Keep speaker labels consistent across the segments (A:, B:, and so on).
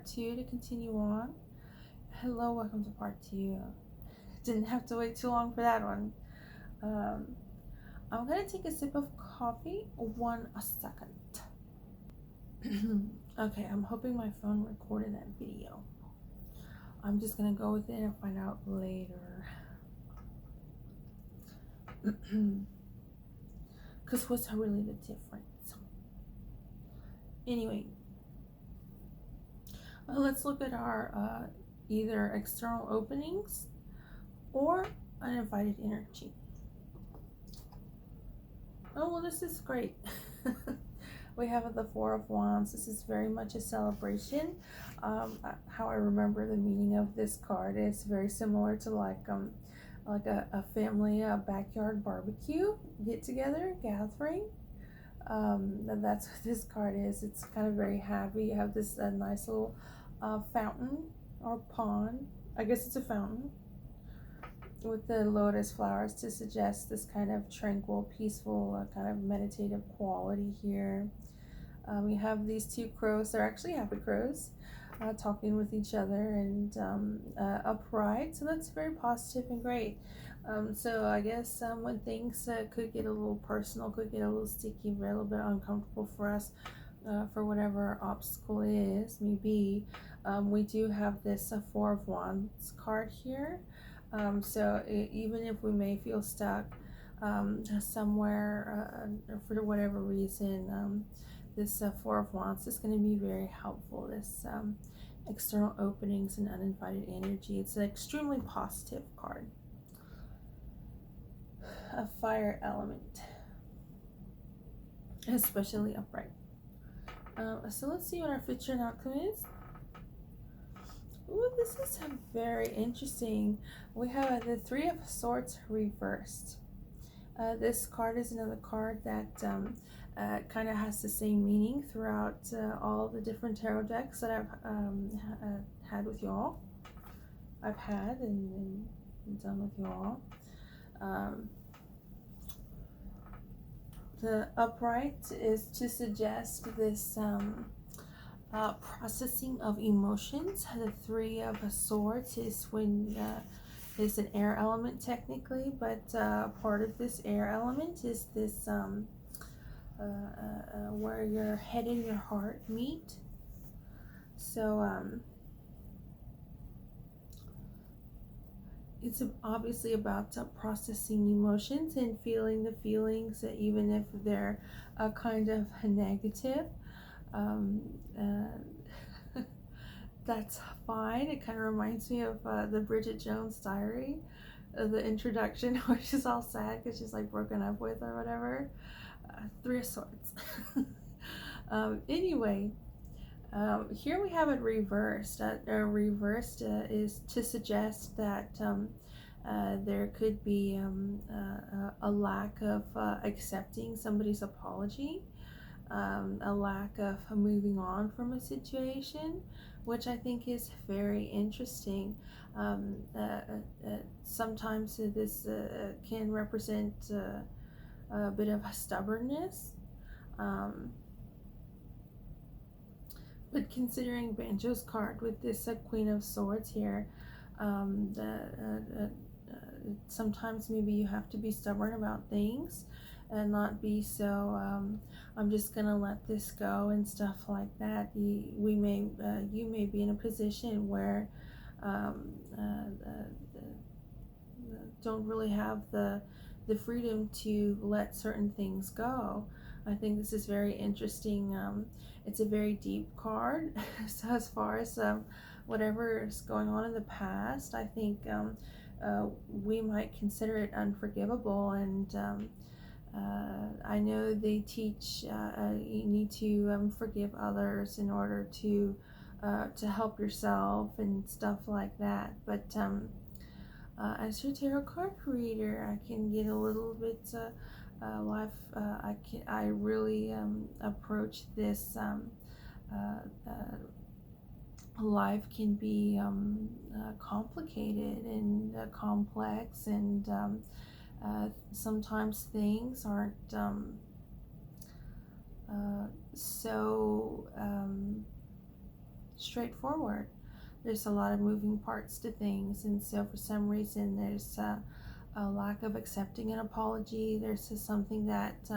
A: 2 to continue on. Hello, welcome to part 2. Didn't have to wait too long for that one. Um, I'm gonna take a sip of coffee. 1 second. Okay, I'm hoping my phone recorded that video. I'm just gonna go with it and find out later. Because what's really the difference? Anyway, let's look at our either external openings or uninvited energy. Oh, well, this is great. We have the Four of Wands. This is very much a celebration. How I remember the meaning of this card is very similar to like a family backyard barbecue get together gathering. And that's what this card is. It's kind of very happy. You have this nice little fountain or pond. I guess it's a fountain with the lotus flowers to suggest this kind of tranquil, peaceful, kind of meditative quality here. You have these two crows. They're actually happy crows, talking with each other and upright. So that's very positive and great. So I guess when things could get a little personal, could get a little sticky, a little bit uncomfortable for us, for whatever obstacle it is, maybe, we do have this Four of Wands card here. So even if we may feel stuck somewhere for whatever reason, this Four of Wands is going to be very helpful. This external openings and uninvited energy. It's an extremely positive card. A fire element, especially upright. So let's see what our future and outcome is. Ooh, this is very interesting. We have the Three of Swords reversed. This card is another card that kind of has the same meaning throughout all the different tarot decks that I've had with y'all. I've had and done with y'all. The upright is to suggest this processing of emotions. The Three of Swords is when is an air element technically, but part of this air element is this where your head and your heart meet. So it's obviously about processing emotions and feeling the feelings, even if they're kind of negative. That's fine. It kind of reminds me of the Bridget Jones Diary, the introduction, which is all sad because she's like broken up with or whatever. Three of Swords. Anyway, here we have it reversed. Reversed is to suggest that there could be a lack of accepting somebody's apology, a lack of moving on from a situation, which I think is very interesting. Sometimes this can represent a bit of stubbornness. But considering Banjo's card with this Queen of Swords here, sometimes maybe you have to be stubborn about things and not be so I'm just gonna let this go and stuff like that. You may be in a position where don't really have the freedom to let certain things go. I think this is very interesting. It's a very deep card. So as far as whatever is going on in the past, I think we might consider it unforgivable. And I know they teach you need to forgive others in order to help yourself and stuff like that. But as your tarot card reader, I can get a little bit I really approach this life can be complicated and complex, and sometimes things aren't so straightforward. There's a lot of moving parts to things, and so for some reason there's a lack of accepting an apology. There's something that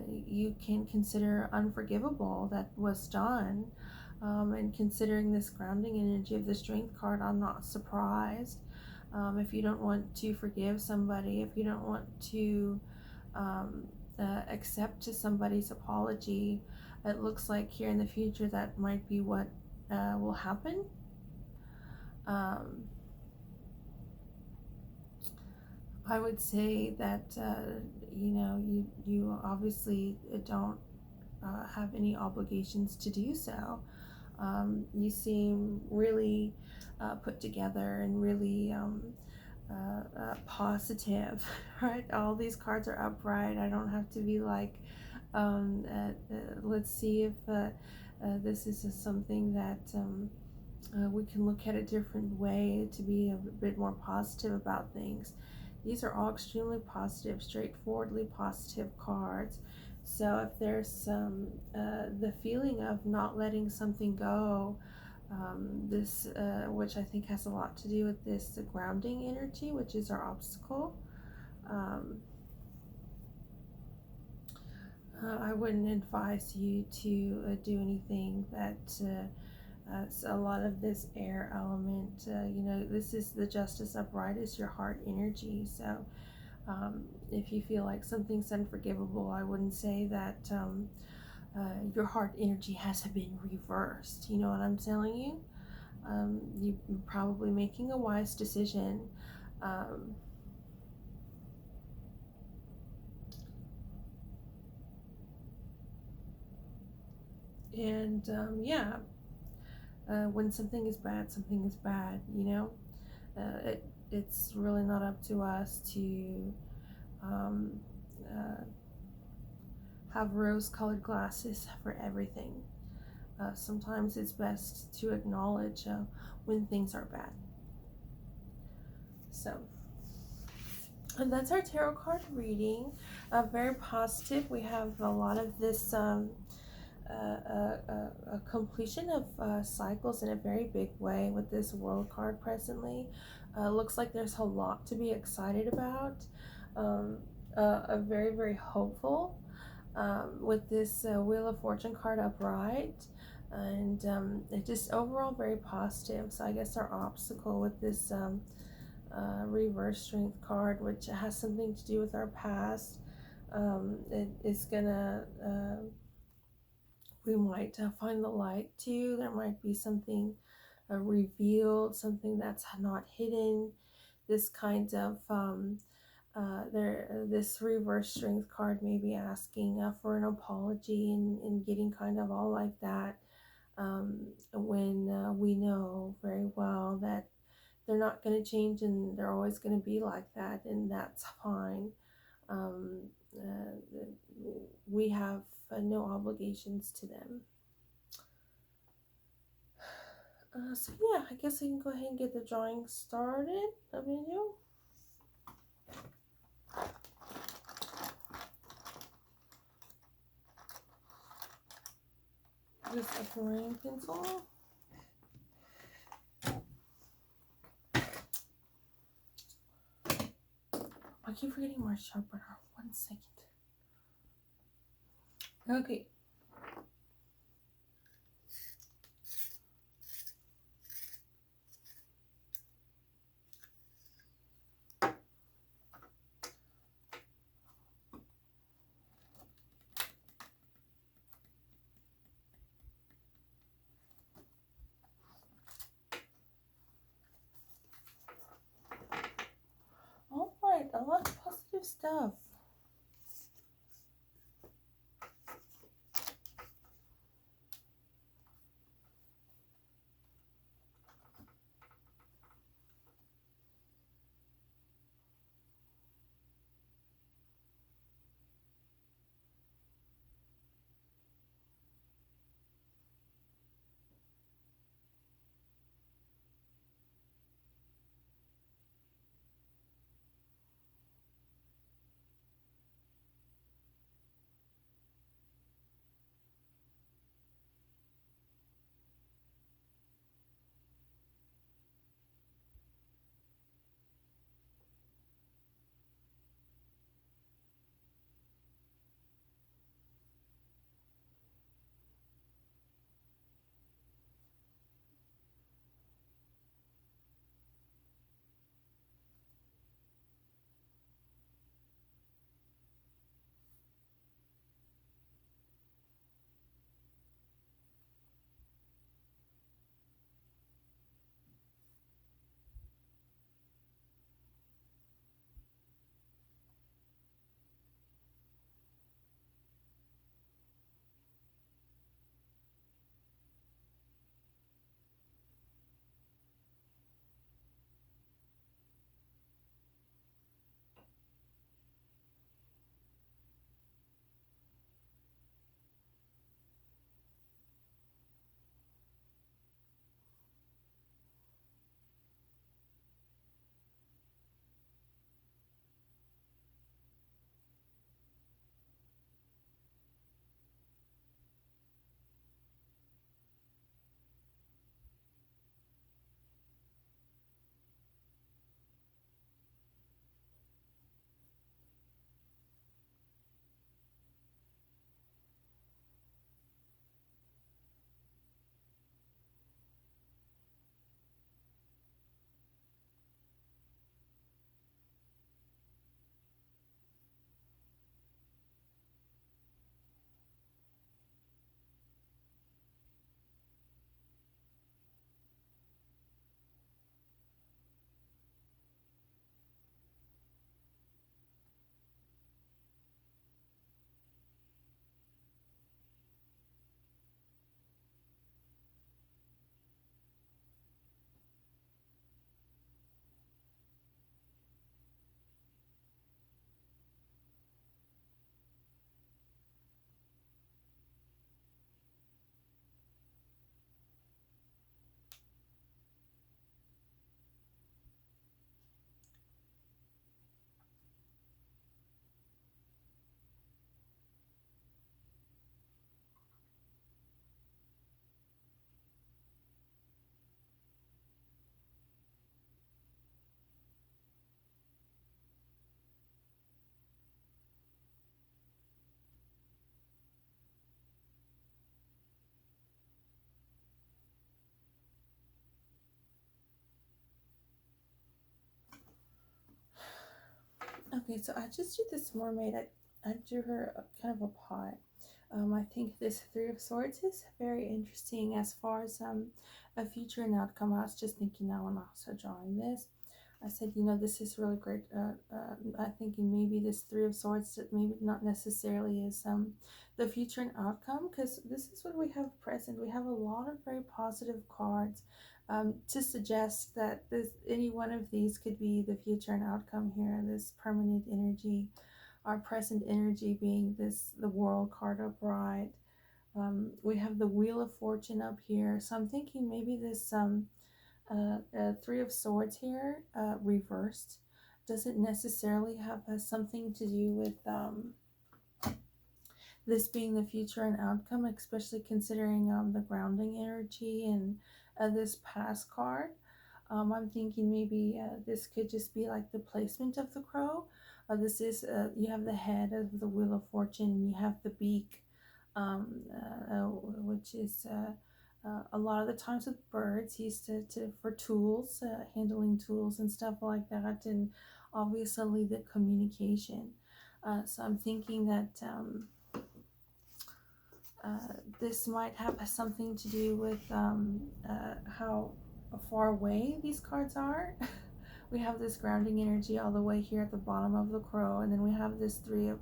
A: you can consider unforgivable that was done. And considering this grounding energy of the Strength card, I'm not surprised. If you don't want to forgive somebody, if you don't want to accept to somebody's apology, it looks like here in the future that might be what will happen. I would say that you obviously don't have any obligations to do so. You seem really put together and really positive, right? All these cards are upright. I don't have to be like, let's see if this is something that we can look at a different way to be a bit more positive about things. These are all extremely positive, straightforwardly positive cards. So if there's the feeling of not letting something go, this which I think has a lot to do with this grounding energy, which is our obstacle. I wouldn't advise you to do anything that a lot of this air element, this is the Justice upright is your heart energy. So if you feel like something's unforgivable, I wouldn't say that your heart energy has been reversed. You know what I'm telling you? You're probably making a wise decision. When something is bad, something is bad, it's really not up to us to have rose-colored glasses for everything. Sometimes it's best to acknowledge when things are bad. So, and that's our tarot card reading. Very positive. We have a lot of this a completion of cycles in a very big way with this World card presently. Looks like there's a lot to be excited about. A very, very hopeful with this Wheel of Fortune card upright, and it just overall very positive. So I guess our obstacle with this reverse Strength card, which has something to do with our past, it is gonna we might find the light too. There might be something revealed, something that's not hidden. This kind of this reverse Strength card may be asking for an apology and getting kind of all like that, when we know very well that they're not going to change and they're always going to be like that, and that's fine. We have no obligations to them. So yeah, I guess I can go ahead and get the drawing started. The video. Just a pouring pencil. I keep forgetting my sharpener. 1 second. Okay. All right, a lot of positive stuff. Okay, so I just drew this mermaid. I drew her kind of a pot. I think this Three of Swords is very interesting as far as a future and outcome. I was just thinking now when also drawing this. I said, this is really great. I'm thinking maybe this Three of Swords, that maybe not necessarily is the future and outcome, because this is what we have present. We have a lot of very positive cards to suggest that any one of these could be the future and outcome here. This permanent energy, our present energy being the World card upright. We have the Wheel of Fortune up here. So I'm thinking maybe this Three of Swords here, reversed, doesn't necessarily have something to do with this being the future and outcome, especially considering the grounding energy and this past card. I'm thinking maybe this could just be like the placement of the crow. This is, you have the head of the Wheel of Fortune, and you have the beak, which is a lot of the times with birds used to for tools, handling tools and stuff like that, and obviously the communication. So I'm thinking that this might have something to do with how far away these cards are. We have this grounding energy all the way here at the bottom of the crow, and then we have this three of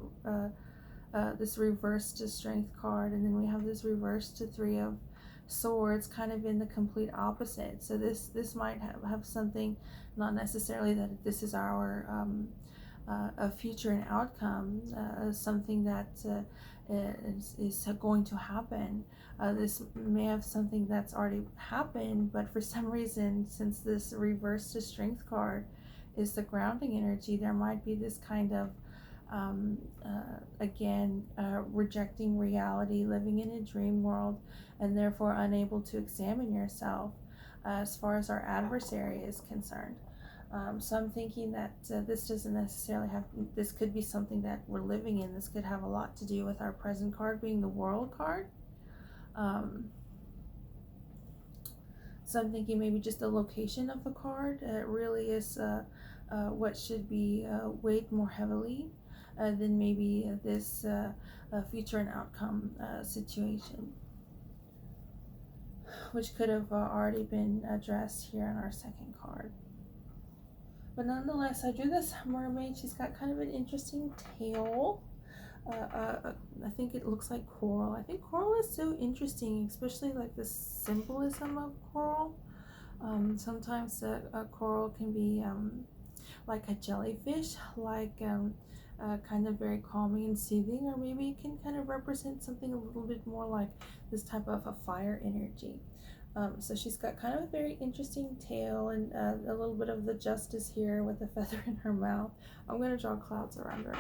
A: this reverse to strength card, and then we have this reverse to Three of Swords, kind of in the complete opposite. So this might have something, not necessarily that this is our a future and outcome, something that is going to happen. This may have something that's already happened, but for some reason, since this reverse to strength card is the grounding energy, there might be this kind of rejecting reality, living in a dream world, and therefore unable to examine yourself as far as our adversary is concerned. So I'm thinking that this doesn't necessarily have, this could be something that we're living in. This could have a lot to do with our present card being the World card. So I'm thinking maybe just the location of the card really is what should be weighed more heavily than maybe this future and outcome situation, which could have already been addressed here in our second card. But nonetheless, I drew this mermaid. She's got kind of an interesting tail. I think it looks like coral. I think coral is so interesting, especially like the symbolism of coral. Sometimes a coral can be like a jellyfish, like kind of very calming and soothing, or maybe it can kind of represent something a little bit more like this type of a fire energy. So she's got kind of a very interesting tail, and a little bit of the justice here with a feather in her mouth. I'm going to draw clouds around her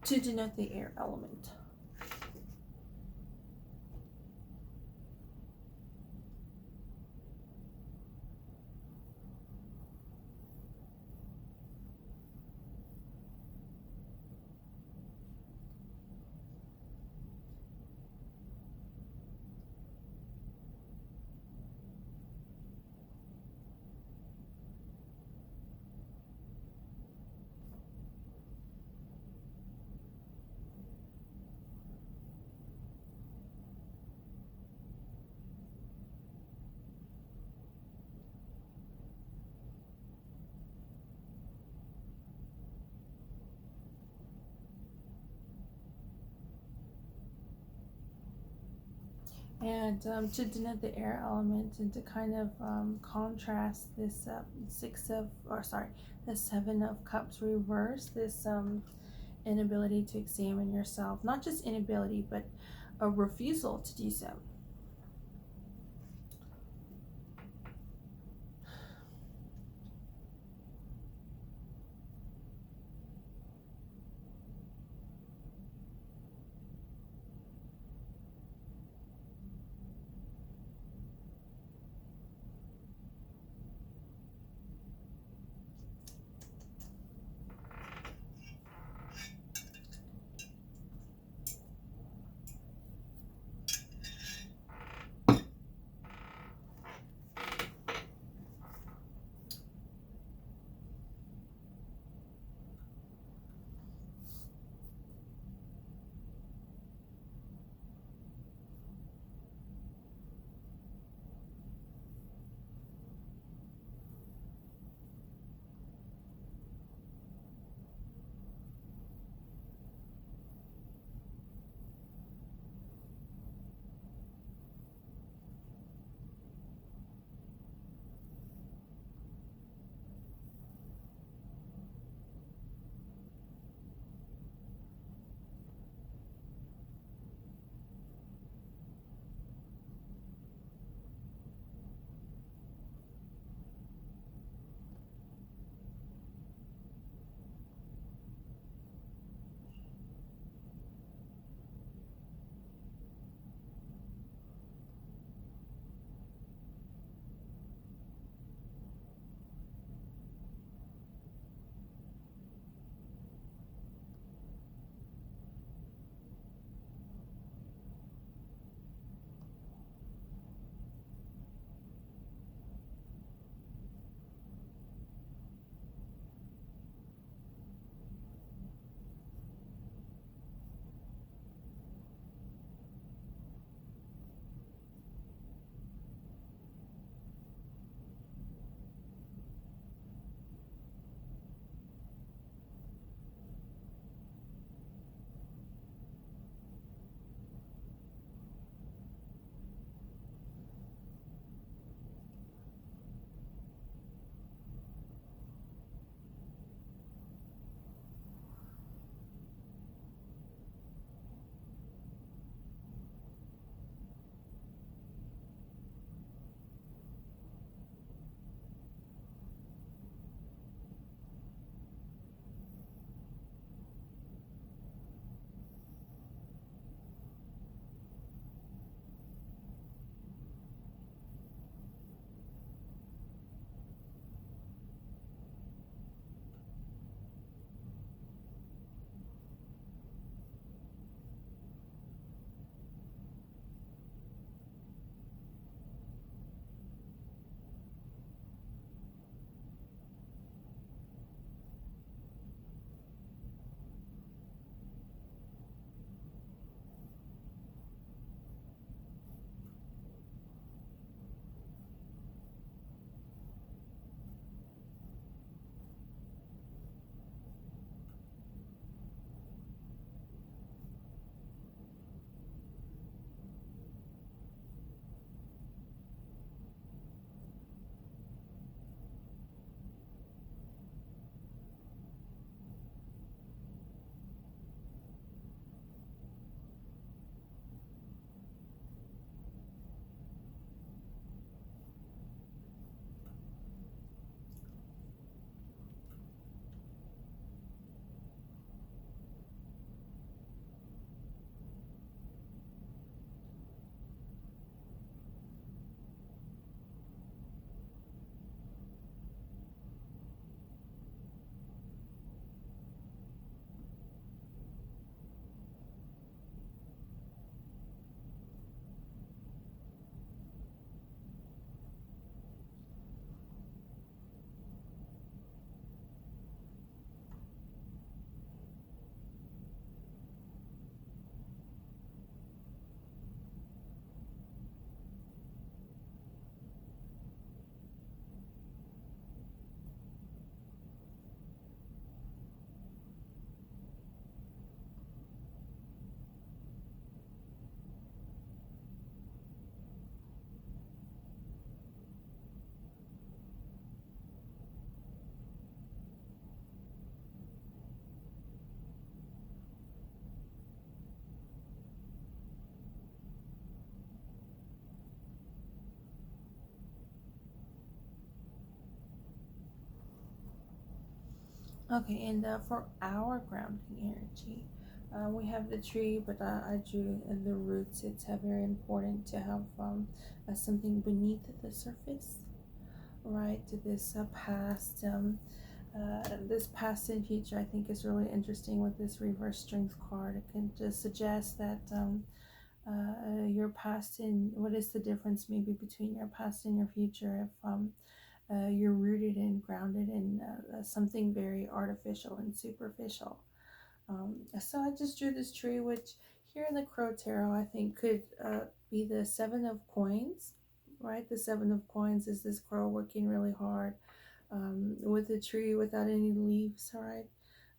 A: to denote the air element. And to denote the air element, and to kind of contrast this the Seven of Cups reverse, this inability to examine yourself, not just inability, but a refusal to do so. Okay, and for our grounding energy, we have the tree, but I drew the roots. It's very important to have something beneath the surface, right? This past and future, I think, is really interesting with this reverse strength card. It can just suggest that your past and what is the difference maybe between your past and your future if you're rooted and grounded in something very artificial and superficial. So I just drew this tree, which here in the Crow Tarot, I think could be the Seven of Coins, right? The Seven of Coins is this crow working really hard with a tree without any leaves, right?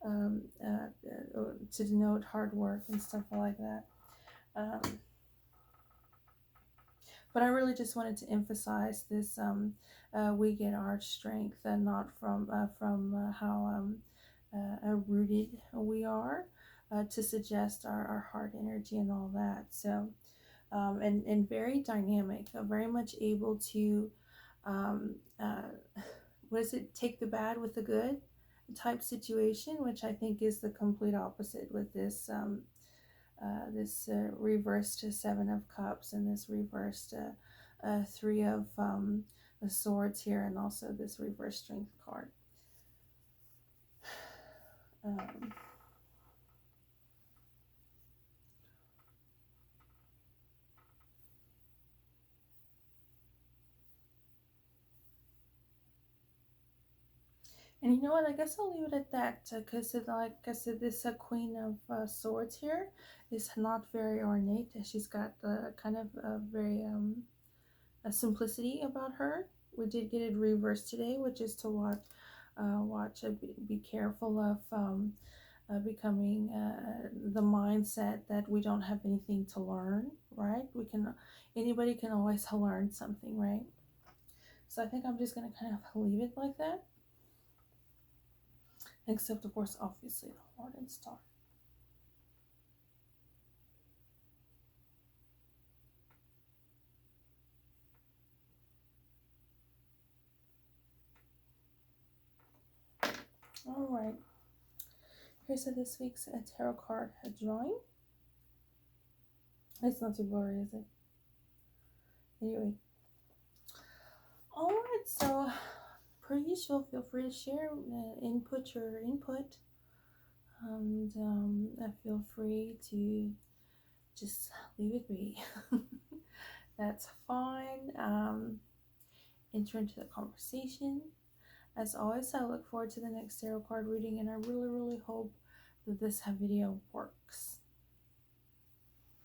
A: To denote hard work and stuff like that. Um, but I really just wanted to emphasize this. We get our strength not from how rooted we are, to suggest our heart energy and all that. So, and very dynamic, very much able to, um, what is it, take the bad with the good type situation, which I think is the complete opposite with this reversed Seven of Cups and this reversed Three of the Swords here, and also this reverse Strength card. Um, and you know what? I guess I'll leave it at that because, like I said, this Queen of Swords here is not very ornate. She's got kind of a very a simplicity about her. We did get it reversed today, which is to be careful of becoming the mindset that we don't have anything to learn, right? Anybody can always learn something, right? So I think I'm just going to kind of leave it like that, except of course, obviously, the Heart and Star. All right. Here's this week's tarot card drawing. It's not too blurry, is it? Anyway. All right. So, per usual, feel free to share, input your input, and feel free to just leave it be. That's fine. Enter into the conversation. As always, I look forward to the next tarot card reading, and I really, really hope that this video works.